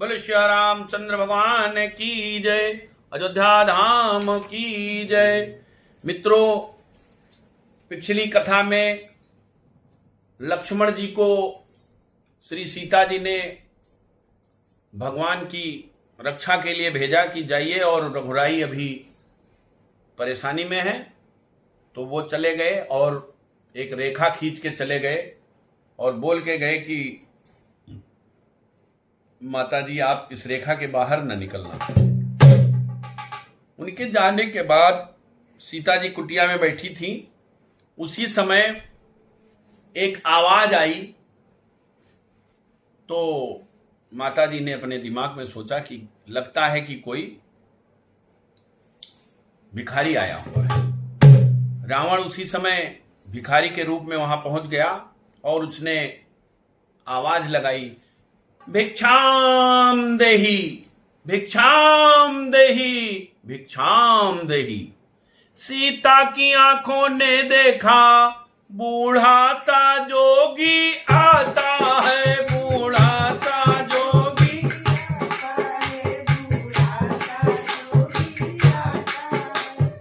बोले श्री रामचंद्र भगवान की जय, अयोध्या धाम की जय। मित्रों, पिछली कथा में लक्ष्मण जी को श्री सीता जी ने भगवान की रक्षा के लिए भेजा कि जाइए, और रघुराई अभी परेशानी में है। तो वो चले गए और एक रेखा खींच के चले गए और बोल के गए कि माता जी आप इस रेखा के बाहर न निकलना। उनके जाने के बाद सीता जी कुटिया में बैठी थी। उसी समय एक आवाज आई तो माता जी ने अपने दिमाग में सोचा कि लगता है कि कोई भिखारी आया हुआ है। रावण उसी समय भिखारी के रूप में वहां पहुंच गया और उसने आवाज लगाई, भिक्षाम देहि, भिक्षाम देहि, भिक्षाम देहि। सीता की आंखों ने देखा बूढ़ा सा जोगी आता है, बूढ़ा सा जोगी।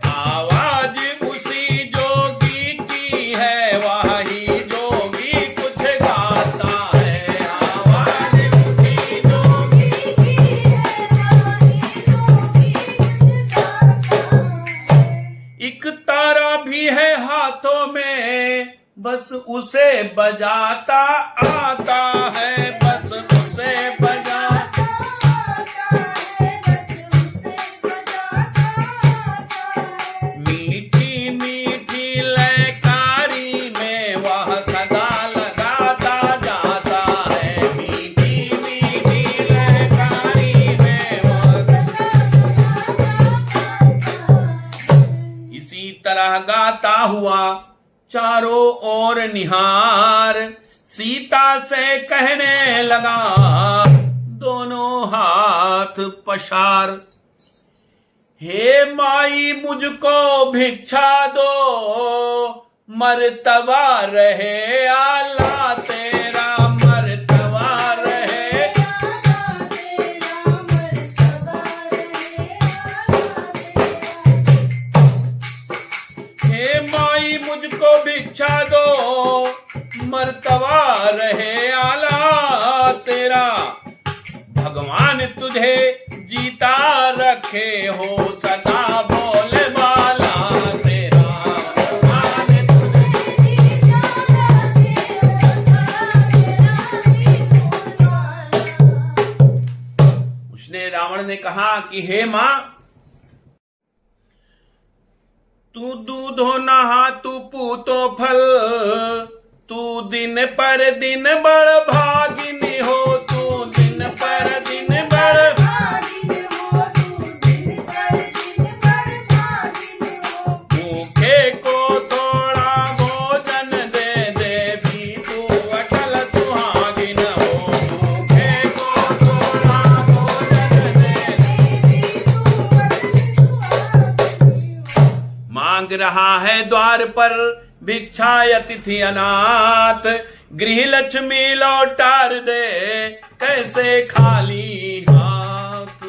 आवाज उसी जोगी की है, वही जोगी कुछ गाता है। आवाज उसी जोगी की है, एक तारा भी है हाथों में, बस उसे बजाता आता है, बस उसे बजाता आता है, बस उसे बजाता आता है। मीठी मीठी लयकारी में वह सदा लगाता जाता है, मीठी मीठी लयकारी में वह सदा। इसी तरह गाता हुआ चारों ओर निहार सीता से कहने लगा, दोनों हाथ पसार। हे माई मुझको भिक्षा दो, मर्तबा रहे आला तेरा, मर्तबा रहे आला तेरा, मर्तबा रहे आला तेरा। हे माई मुझको भिक्षा दो, मर्तबा रहे आला तेरा। भगवान तुझे जीता रखे हो सदा, बोले बाला तेरा। भगवान तुझे जीता रखे हो सदा, तेरा। उसने रावण ने कहा कि हे मां, तू दूधो नहा तू पूतो फल, तू दिन पर दिन बड़ भागिनी हो, तू दिन पर दिन बड़ भागिनी हो, तू दिन पर दिन बड़ भागिनी हो। भूखे को थोड़ा भोजन दे दे भी तू अटल सुहागिन हो, भूखे को थोड़ा भोजन दे दे भी तू अटल सुहागिन हो। मांग रहा है द्वार पर भिक्षा अतिथि अनाथ, गृह लक्ष्मी लौटार दे कैसे खाली हाथ।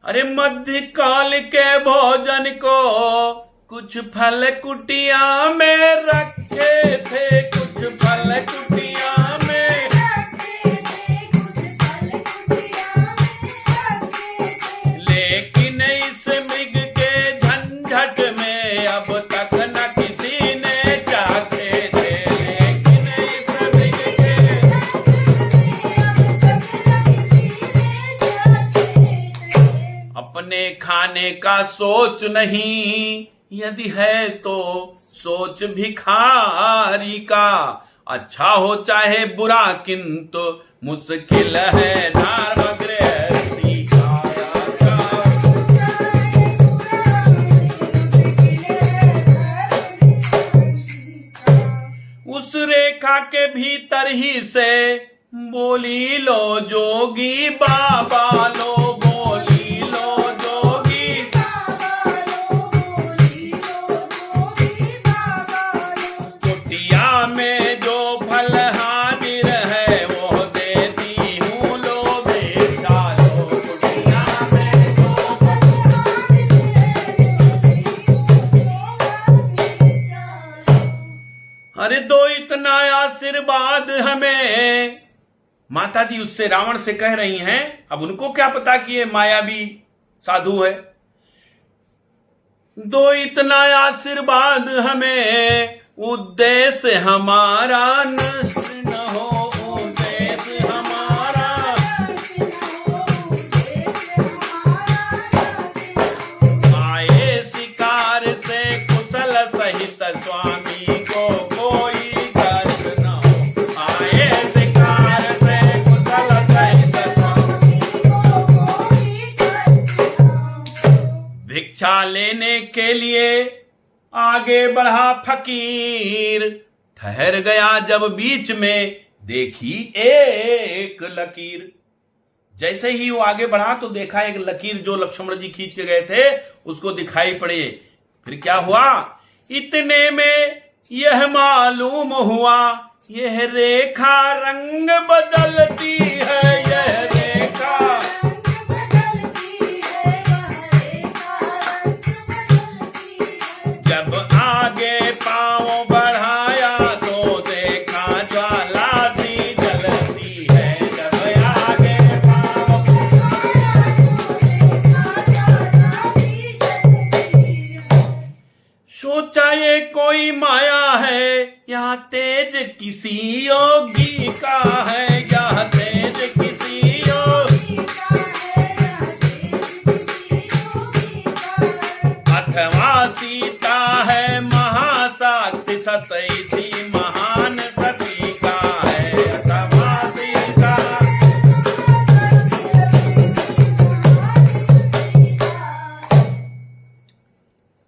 अरे मध्य काल के भोजन को कुछ फल कुटिया में रखे थे, कुछ फल कुटिया में रखे थे, कुछ फल कुटिया में रखे थे। लेकिन इस मृग के झंझट में अब तक न किसी ने चाखे थे, लेकिन इस मृग के अब तक न किसी ने चाखे थे। अपने खाने का सोच नहीं, यदि है तो सोच भिखारी का। अच्छा हो चाहे बुरा किंतु मुश्किल है धर्म गृहस्थी का। उस रेखा के भीतर ही से बोली लो जोगी बाबा लो, बोली लो जोगी बाबा लो, बोली लो जोगी बाबा लो। कुटिया में जो फल हाजिर है वो देती हूँ लो बेटा। आशीर्वाद हमें। माता जी उससे रावण से कह रही हैं, अब उनको क्या पता कि ये मायावी साधु है। दो इतना आशीर्वाद हमें, उद्देश्य हमारा नष्ट न हो, उद्देश्य हमारा। आए शिकार से कुशल सहित स्वामी को कोई दर्द न हो। आए शिकार से कुशल सहित स्वामी को कोई दर्द न हो। भिक्षा लेने के लिए आगे बढ़ा फकीर, ठहर गया जब बीच में देखी एक लकीर। जैसे ही वो आगे बढ़ा तो देखा एक लकीर जो लक्ष्मण जी खींच के गए थे उसको दिखाई पड़े। फिर क्या हुआ, इतने में यह मालूम हुआ यह रेखा रंग बदलती है, यह रेखा जब आगे पांव बढ़ाया तो देखा ज्वाला सी जलती है, जब आगे पांव सोचा ये कोई माया है, यहाँ तेज किसी योगी का है, यहाँ तेज किसी योगी का है, अथवा सीता है महाशक्ति सतैसी महान सती का है, अथवा सीता।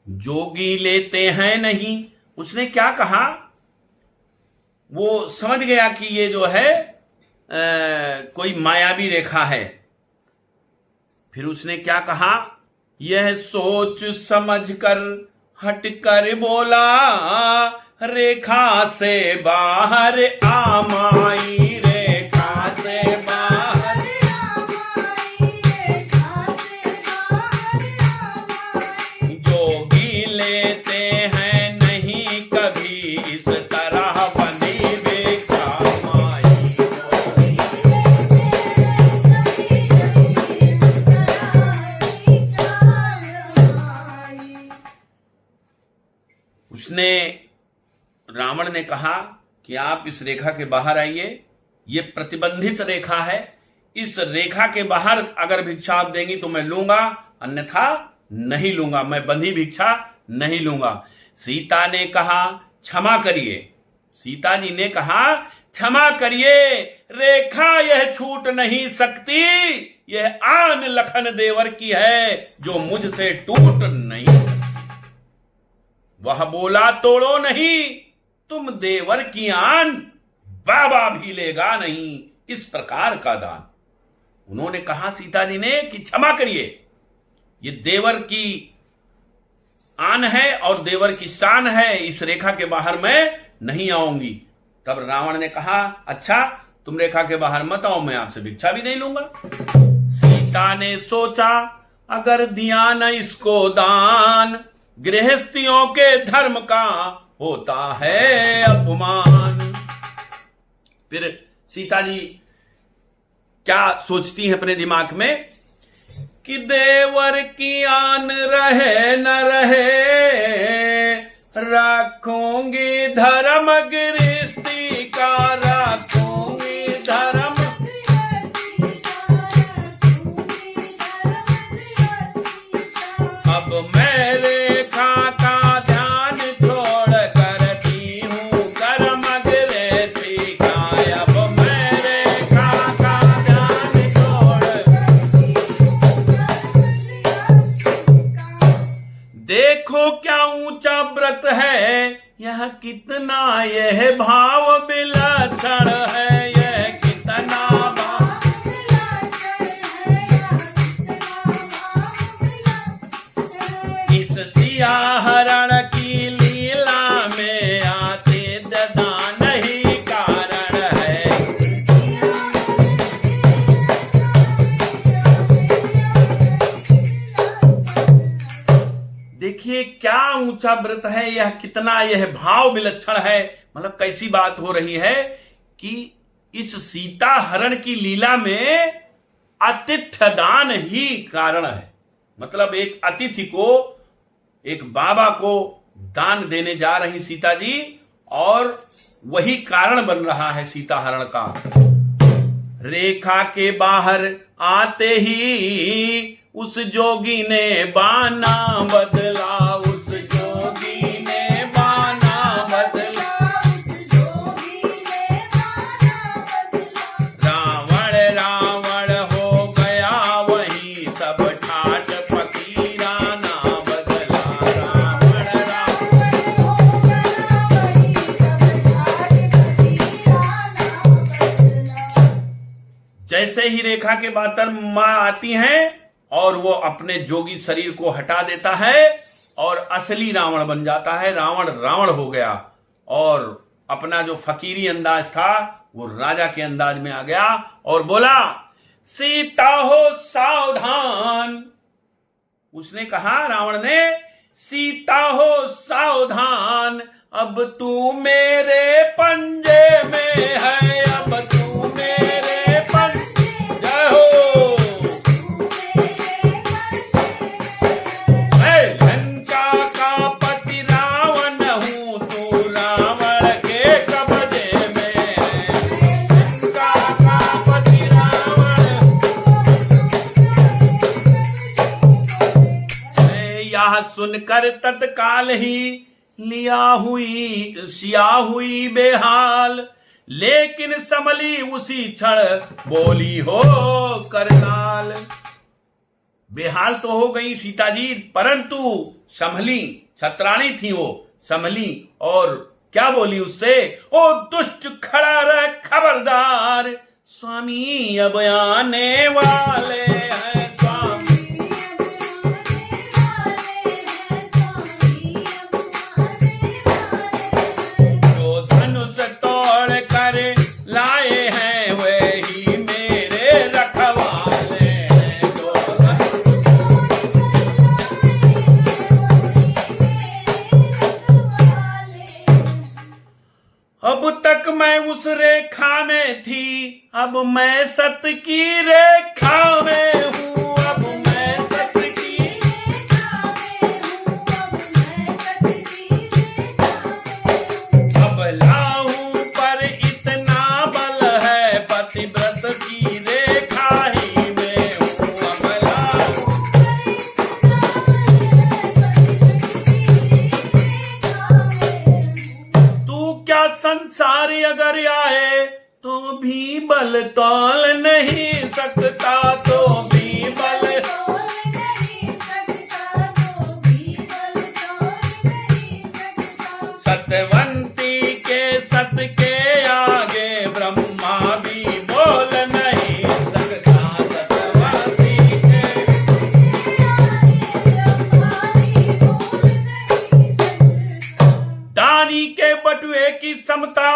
जोगी लेते हैं नहीं, उसने क्या कहा, वो समझ गया कि ये जो है कोई मायावी रेखा है। फिर उसने क्या कहा, यह सोच समझकर हटकर बोला रेखा से बाहर आ माई, रेखा से बाहर आ माई, रेखा से बाहर आ माई। जोगी लेते हैं नहीं कभी इस तरह बनी भिक्षा माई। उसने रावण ने कहा कि आप इस रेखा के बाहर आइए, ये प्रतिबंधित रेखा है, इस रेखा के बाहर अगर भिक्षा आप देंगी तो मैं लूंगा, अन्यथा नहीं लूंगा, मैं बंधी भिक्षा नहीं लूंगा। सीता ने कहा क्षमा करिए, सीता जी ने कहा क्षमा करिए, रेखा यह छूट नहीं सकती, यह आन लखन देवर की है जो मुझसे टूट नहीं। वह बोला तोड़ो नहीं, तुम देवर की आन बाबा भी लेगा नहीं, इस प्रकार का दान। उन्होंने कहा सीता जी ने कि क्षमा करिए, ये देवर की आन है और देवर की शान है, इस रेखा के बाहर मैं नहीं आऊंगी। तब रावण ने कहा अच्छा तुम रेखा के बाहर मत आओ, मैं आपसे भिक्षा भी नहीं लूंगा। सीता ने सोचा अगर दिया न इसको दान, गृहस्थियों के धर्म का होता है अपमान। फिर सीता जी क्या सोचती है अपने दिमाग में कि देवर की आन रहे न रहे, रखूंगी धर्म गृहस्थी का, रखूंगी धर्म। अब मैं रेखा का ध्यान छोड़ करती हूँ कर्म गृहस्थी का, अब मैं रेखा का ध्यान छोड़। देखो क्या ऊंचा व्रत है, यह कितना यह भाव विलक्षण है, यह कितना भाव। इस सियाहरण की लीला में आते दान ही कारण है। देखिए क्या ऊंचा व्रत है यह, कितना यह भाव विलक्षण है। मतलब कैसी बात हो रही है कि इस सीता हरण की लीला में आतिथ्य दान ही कारण है। मतलब एक अतिथि को, एक बाबा को दान देने जा रही सीता जी, और वही कारण बन रहा है सीता हरण का। रेखा के बाहर आते ही उस जोगी ने बाना बदला, उस जोगी ने बाना बदला, रावण रावण हो गया वही, सब ठाट फकीराना बदला, रावण रावण हो गया वही, सब ठाट फकीराना बदला। जैसे ही रेखा के बातर मां आती हैं और वो अपने जोगी शरीर को हटा देता है और असली रावण बन जाता है। रावण रावण हो गया और अपना जो फकीरी अंदाज था वो राजा के अंदाज में आ गया और बोला, सीता हो सावधान। उसने कहा, रावण ने, सीता हो सावधान, अब तू मेरे पंजे में है, अब तू मेरे पंजे, जय हो। सुनकर तत्काल ही सिया हुई बेहाल, लेकिन संभली उसी क्षण बोली हो करनाल। बेहाल तो हो गई सीता जी, परंतु संभली, छत्राणी थी वो, संभली और क्या बोली उससे, ओ दुष्ट खड़ा रह खबरदार, स्वामी अब आने वाले हैं, स्वामी लाए हैं वही मेरे रखवाले हैं। अब तक मैं उस रेखा में थी, अब मैं सत की रेखा में हूँ, अब मैं सत की रेखा में हूँ, अब लाऊं पर इतना बल है, पतिव्रत की रेखा ही में हूँ, अब लाऊं। तू क्या संसार अगर आए तो भी बल तौल नहीं सकता, तो भी बल सतवंती के सत के आगे ब्रह्मा भी बोल नहीं सकता, सतवंती के दानी के बटुए की समता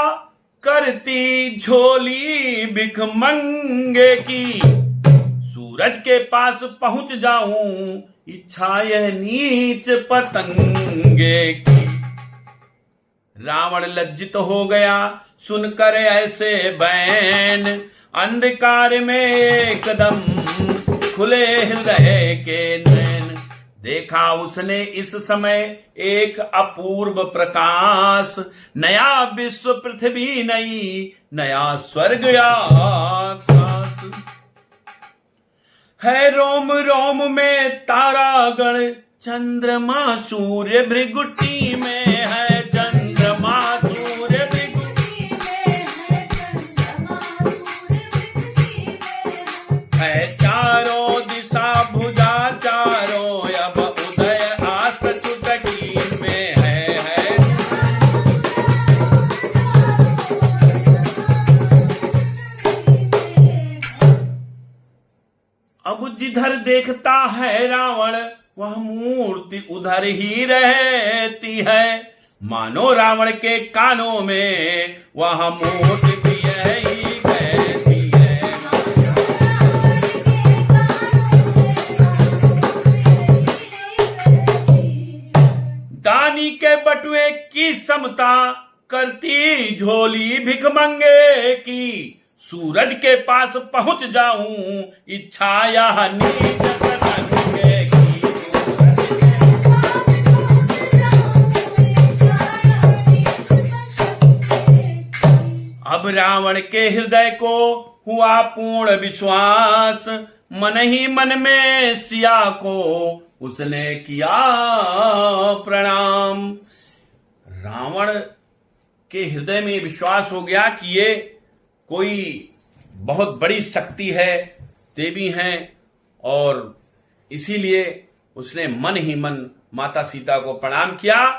करती झोली भिखमंगे की, सूरज के पास पहुंच जाऊं इच्छा यह नीच पतंगे की। रावण लज्जित हो गया सुनकर ऐसे बैन, अंधकार में एकदम खुले हृदय के नैन, देखा उसने इस समय एक अपूर्व प्रकाश, नया विश्व पृथ्वी नई, नया स्वर्ग आकाश है, रोम रोम में तारागण, चंद्रमा सूर्य भृगुटी में है, चंद्रमा सूर्य भृगुटी में है, चंद्रमा सूर्य भृगुटी में है, चारों दिशा भुजा चारों, अब उदय आस्त चुटकी में है। अब जिधर देखता है रावण वह मूर्ति उधर ही रहती है, मानो रावण के कानों में वह मूर्ति भी यही कहती है। की समता करती झोली भिखमंगे की, सूरज के पास पहुंच जाऊं इच्छा यह नीच करंगे की। अब रावण के हृदय को हुआ पूर्ण विश्वास, मन ही मन में सिया को उसने किया प्रणाम। रावण के हृदय में विश्वास हो गया कि ये कोई बहुत बड़ी शक्ति है, देवी हैं, और इसीलिए उसने मन ही मन माता सीता को प्रणाम किया।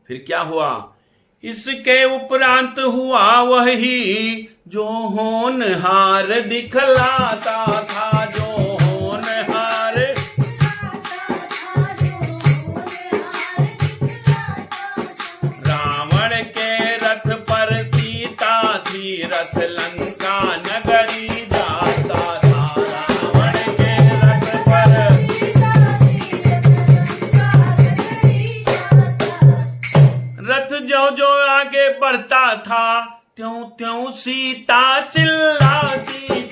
फिर क्या हुआ? इसके उपरांत हुआ वही जो होनहार दिखलाता था, जो होनहार। रावण के रथ पर सीता थी, रथ लंका नगरी जाता था। रावण के रथ पर रथ जो जो आगे बढ़ता था, त्यों त्यों सीता चिल्लाती